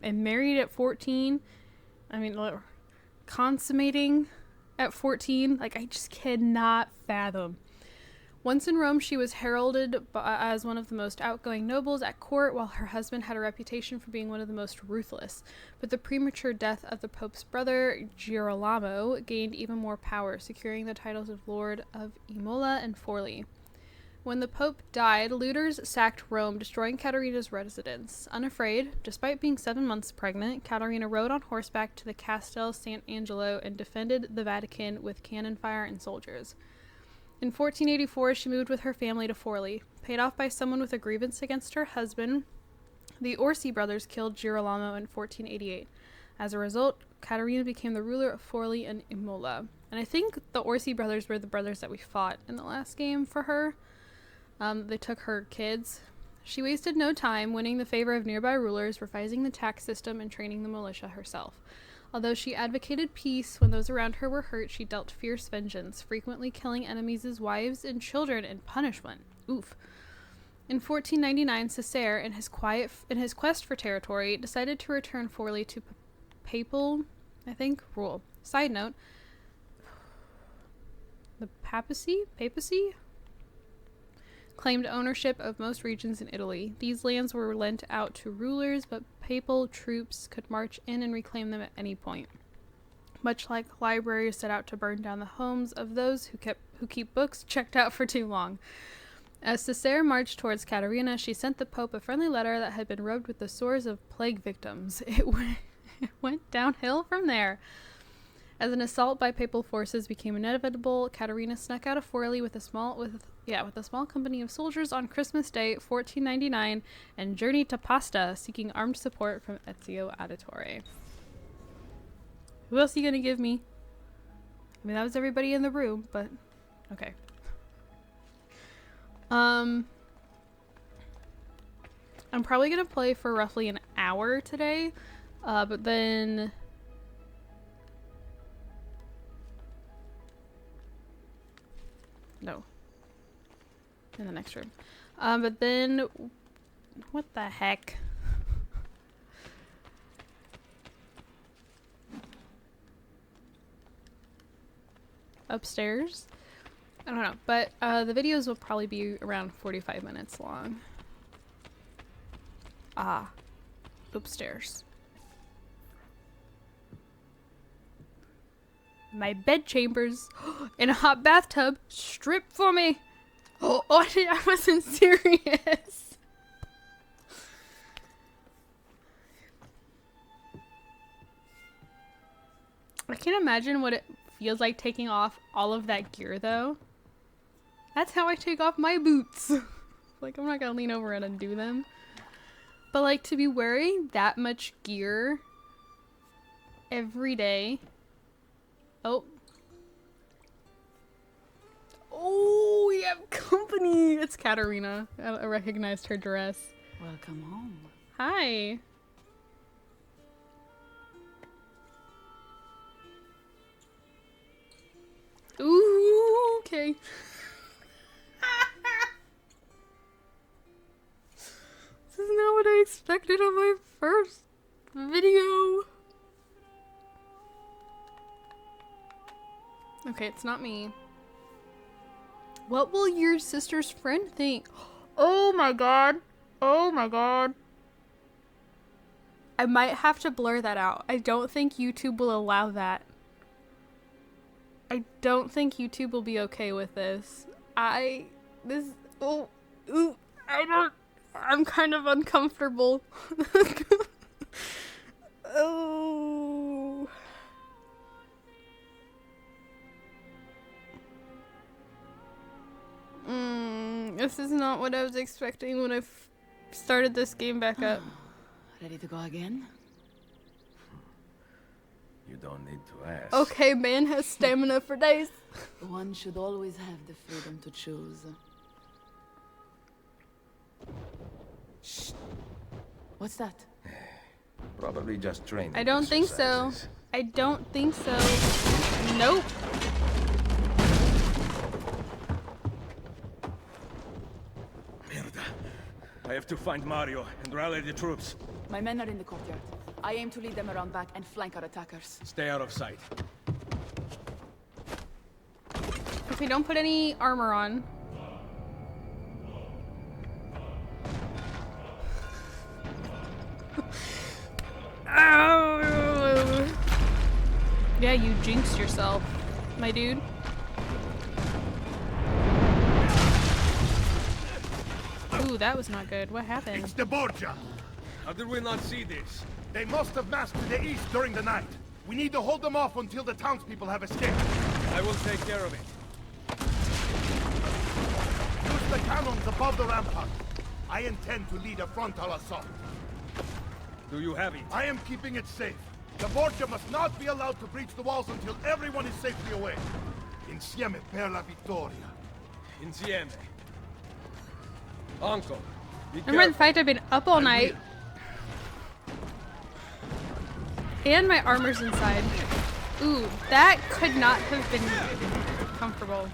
and married at 14. I mean, consummating at 14. Like, I just cannot fathom. Once in Rome, she was heralded as one of the most outgoing nobles at court, while her husband had a reputation for being one of the most ruthless. But the premature death of the Pope's brother, Girolamo, gained even more power, securing the titles of Lord of Imola and Forli. When the Pope died, looters sacked Rome, destroying Caterina's residence. Unafraid, despite being 7 months pregnant, Caterina rode on horseback to the Castel Sant'Angelo and defended the Vatican with cannon fire and soldiers. In 1484, she moved with her family to Forli. Paid off by someone with a grievance against her husband, the Orsi brothers killed Girolamo in 1488. As a result, Caterina became the ruler of Forli and Imola. And I think the Orsi brothers were the brothers that we fought in the last game for her. They took her kids. She wasted no time winning the favor of nearby rulers, revising the tax system, and training the militia herself. Although she advocated peace when those around her were hurt, she dealt fierce vengeance, frequently killing enemies' wives and children in punishment. Oof. In 1499, Cesare, in his quest for territory, decided to return Forli to papal, rule. Side note, the papacy claimed ownership of most regions in Italy. These lands were lent out to rulers, but papal troops could march in and reclaim them at any point. Much like libraries set out to burn down the homes of those who keep books checked out for too long. As Cesare marched towards Caterina, she sent the Pope a friendly letter that had been rubbed with the sores of plague victims. It went downhill from there. As an assault by papal forces became inevitable, Caterina snuck out of Forli with a small company of soldiers on Christmas Day, 1499, and journeyed to Pasta, seeking armed support from Ezio Auditore. Who else are you gonna give me? I mean, that was everybody in the room, but okay. I'm probably gonna play for roughly an hour today, but then no, in the next room. But then, what the heck? Upstairs? I don't know, but the videos will probably be around 45 minutes long. Upstairs. My bed chambers in a hot bathtub. Strip for me. Oh, I wasn't serious. I can't imagine what it feels like taking off all of that gear, though. That's how I take off my boots. Like, I'm not gonna lean over and undo them. But, like, to be wearing that much gear every day Oh. Oh, we have company. It's Katarina. I recognized her dress. Welcome home. Hi. Ooh, okay. This is not what I expected on my first video. Okay, it's not me. What will your sister's friend think? Oh my god. Oh my god. I might have to blur that out. I don't think YouTube will allow that. I don't think YouTube will be okay with this. I'm kind of uncomfortable. Oh. This is not what I was expecting when I started this game back up. Ready to go again? You don't need to ask. Okay, man has stamina for days. One should always have the freedom to choose. Shh. What's that? Probably just training. I don't think so. I don't think so. Nope. I have to find Mario and rally the troops. My men are in the courtyard. I aim to lead them around back and flank our attackers. Stay out of sight. Okay, don't put any armor on. Oh. Yeah, you jinxed yourself, my dude. Ooh, that was not good. What happened? It's the Borgia! How did we not see this? They must have massed to the east during the night. We need to hold them off until the townspeople have escaped. I will take care of it. Use the cannons above the rampart. I intend to lead a frontal assault. Do you have it? I am keeping it safe. The Borgia must not be allowed to breach the walls until everyone is safely away. Insieme per la vittoria. Insieme. Uncle, be Remember the fact I've been up all night? And my armor's inside. Ooh, that could not have been comfortable.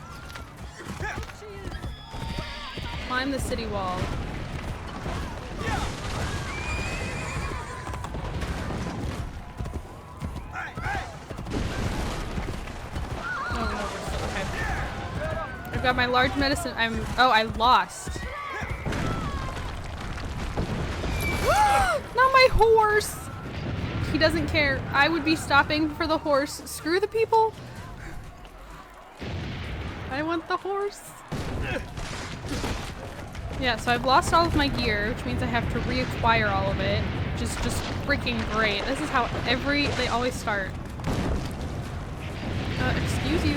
Climb the city wall. I've got my large medicine. Oh, I lost. Not my horse. He doesn't care. I would be stopping for the horse. Screw the people. I want the horse. Yeah, so I've lost all of my gear, which means I have to reacquire all of it, which is just freaking great. This is how they always start. Excuse you.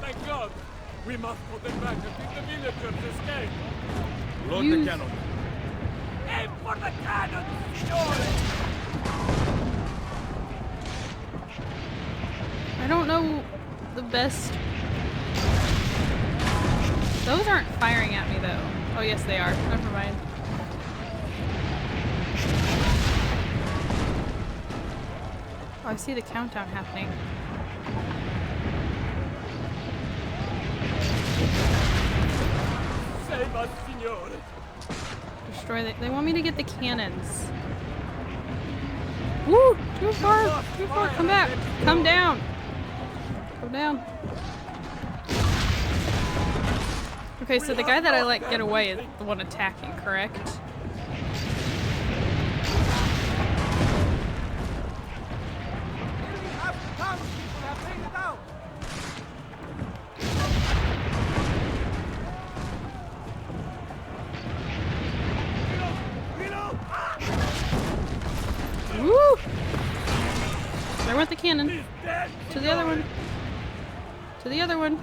Thank God. We must put them back and keep the villagers escape. Load the cannon. Aim for the cannon, signore! I don't know the best. Those aren't firing at me though. Oh yes they are. Never mind. Oh, I see the countdown happening. Save us, signore. Destroy they want me to get the cannons. Woo! Too far! Too far! Come back! Come down! Come down. Okay, so the guy that I let get away is the one attacking, correct? Woo! There went the cannon. To the other one. To the other one.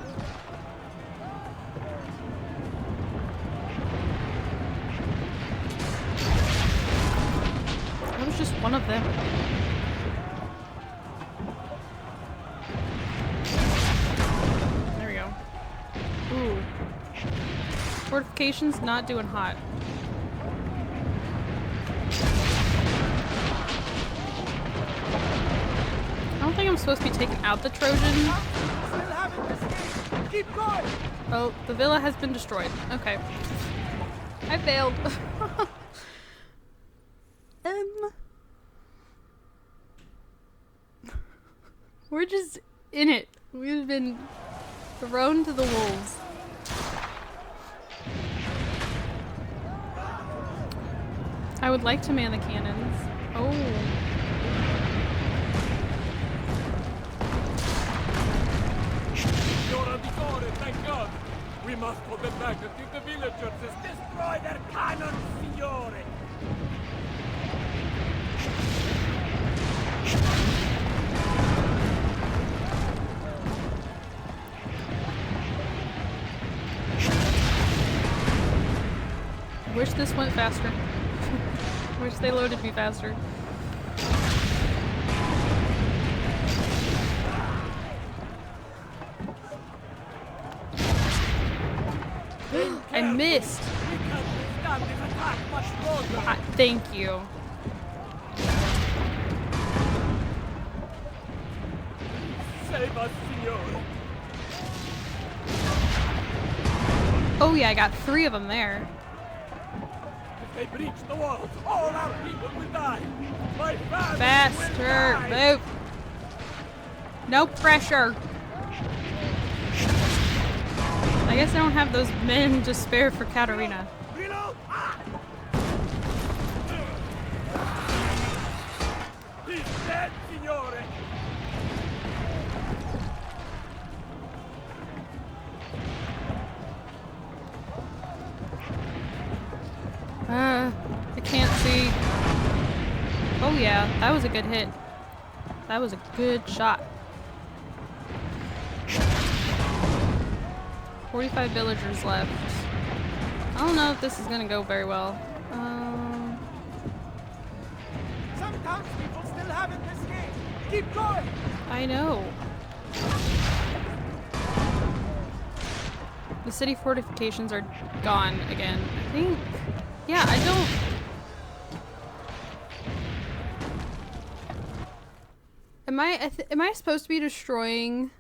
was just one of them. There we go. Ooh. Fortifications not doing hot. I don't think I'm supposed to be taking out the Trojan. Keep going! Oh, the villa has been destroyed. Okay. I failed. We're just in it. We've been thrown to the wolves. I would like to man the cannons. Oh. Thank God. We must hold them back until the villagers destroy their cannons, signore. Wish this went faster. Wish they loaded me faster. I missed. Thank you. Save us, signore. Oh yeah, I got 3 of them there. If they breach the walls, all our people will die. My family Faster, will die. move. No pressure. I guess I don't have those men to spare for Katarina. Reload. He's dead, signore. I can't see. Oh yeah, that was a good hit. That was a good shot. 45 villagers left. I don't know if this is gonna go very well. Some townspeople still haven't escaped. Keep going! I know. The city fortifications are gone again. I think. Yeah, I don't. Am I supposed to be destroying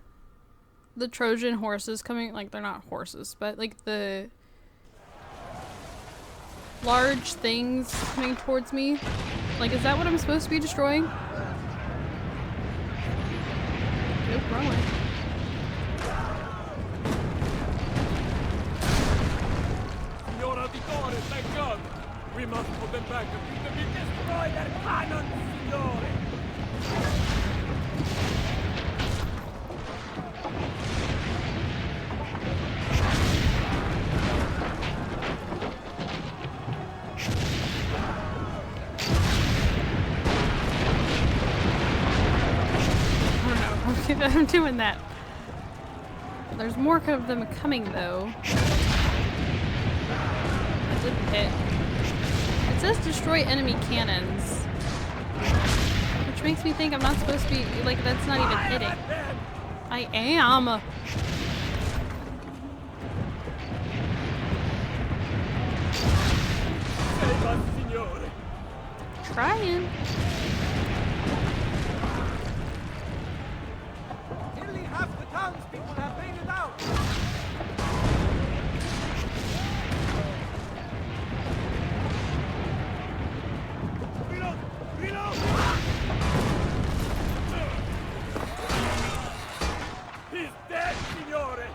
the Trojan horses coming? Like, they're not horses, but like the large things coming towards me. Like, is that what I'm supposed to be destroying? Nope, wrong way. Signora Vittoria, thank God. We must put them back until we destroy their cannons, signore. I'm doing that. There's more of them coming though. That didn't hit. It says destroy enemy cannons, which makes me think I'm not supposed to be, like, that's not even hitting. I am. Trying. Nearly half the townspeople have made it out. Reload! Reload! He's dead, signore!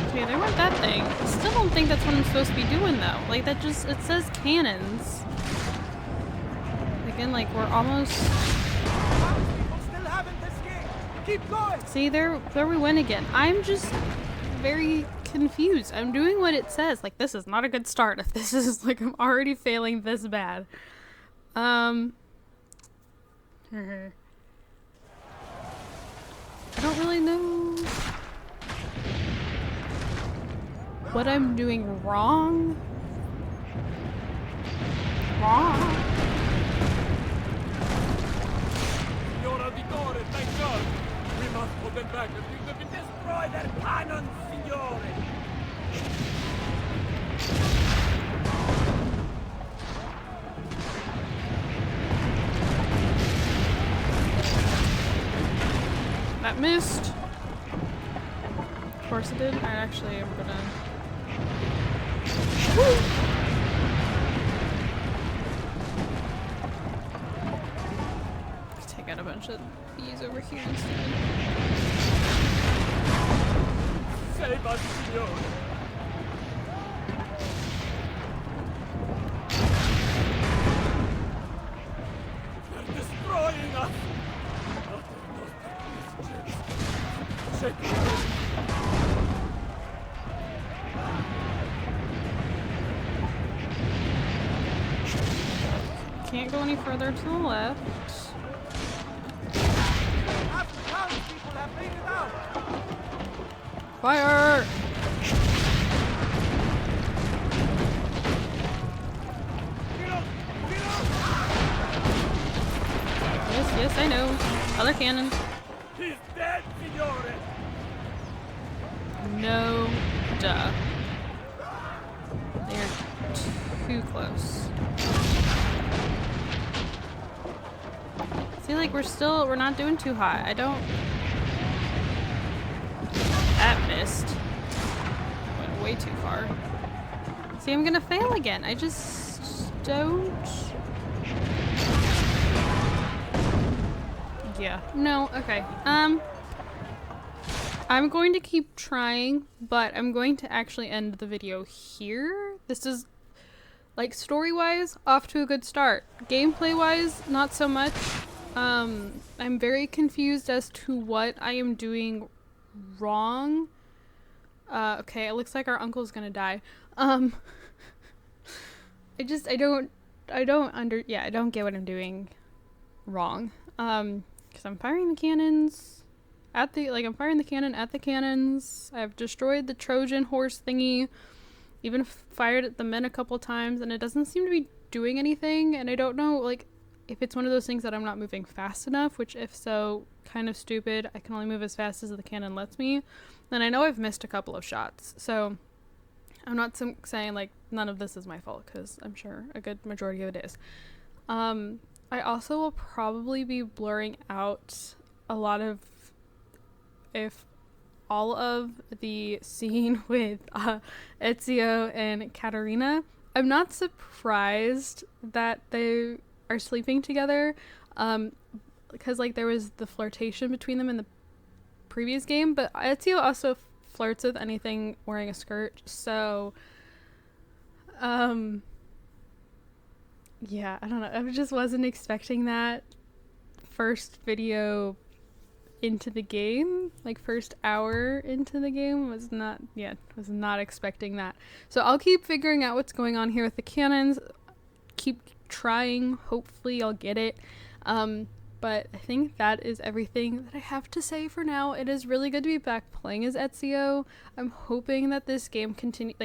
Okay, there went that thing. I still don't think that's what I'm supposed to be doing though. Like, that just, it says cannons. Again, like, we're almost... Townspeople still haven't escaped. Keep going! See, there we went again. I'm just very confused. I'm doing what it says. Like, this is not a good start if this is, like, I'm already failing this bad. I don't really know what I'm doing wrong. Signora Vittoria, thank God! We must hold them back until they destroy their cannons, Signore! That missed. Of course it did. I actually am gonna... Woo! Take out a bunch of these over here instead. Save us, Signore! They're destroying us! Check it. Can't go any further to the left. Fire! Yes, I know. Other cannon. He's dead, Signore! No, duh. They're too close. I feel like we're not doing too hot. I don't... That missed. Went way too far. See, I'm gonna fail again. I just don't... Yeah. No, okay. I'm going to keep trying, but I'm going to actually end the video here. This is, like, story-wise, off to a good start. Gameplay-wise, not so much. I'm very confused as to what I am doing wrong. Okay, it looks like our uncle's gonna die. I don't get what I'm doing wrong. Because I'm firing the cannons I'm firing the cannon at the cannons. I've destroyed the Trojan horse thingy. Even fired at the men a couple times, and it doesn't seem to be doing anything, and I don't know, like, if it's one of those things that I'm not moving fast enough, which if so, kind of stupid. I can only move as fast as the cannon lets me. Then I know I've missed a couple of shots, so I'm not saying, like, none of this is my fault, because I'm sure a good majority of it is. I also will probably be blurring out a lot of, if all of the scene with Ezio and Katerina. I'm not surprised that they are sleeping together, because, like, there was the flirtation between them in the previous game, but Ezio also flirts with anything wearing a skirt, so yeah, I don't know. I just wasn't expecting that first video into the game, like first hour into the game, was not expecting that. So I'll keep figuring out what's going on here with the cannons, keep trying, hopefully I'll get it. But I think that is everything that I have to say for now. It is really good to be back playing as Ezio. I'm hoping that this game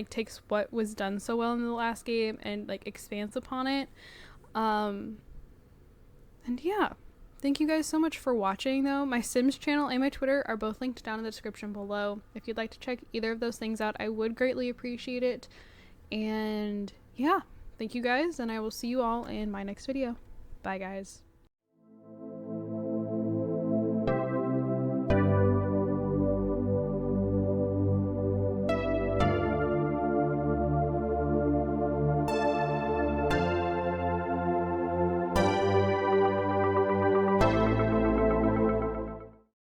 takes what was done so well in the last game and, like, expands upon it. And yeah, thank you guys so much for watching, though. My Sims channel and my Twitter are both linked down in the description below. If you'd like to check either of those things out, I would greatly appreciate it. And yeah, thank you guys, and I will see you all in my next video. Bye, guys.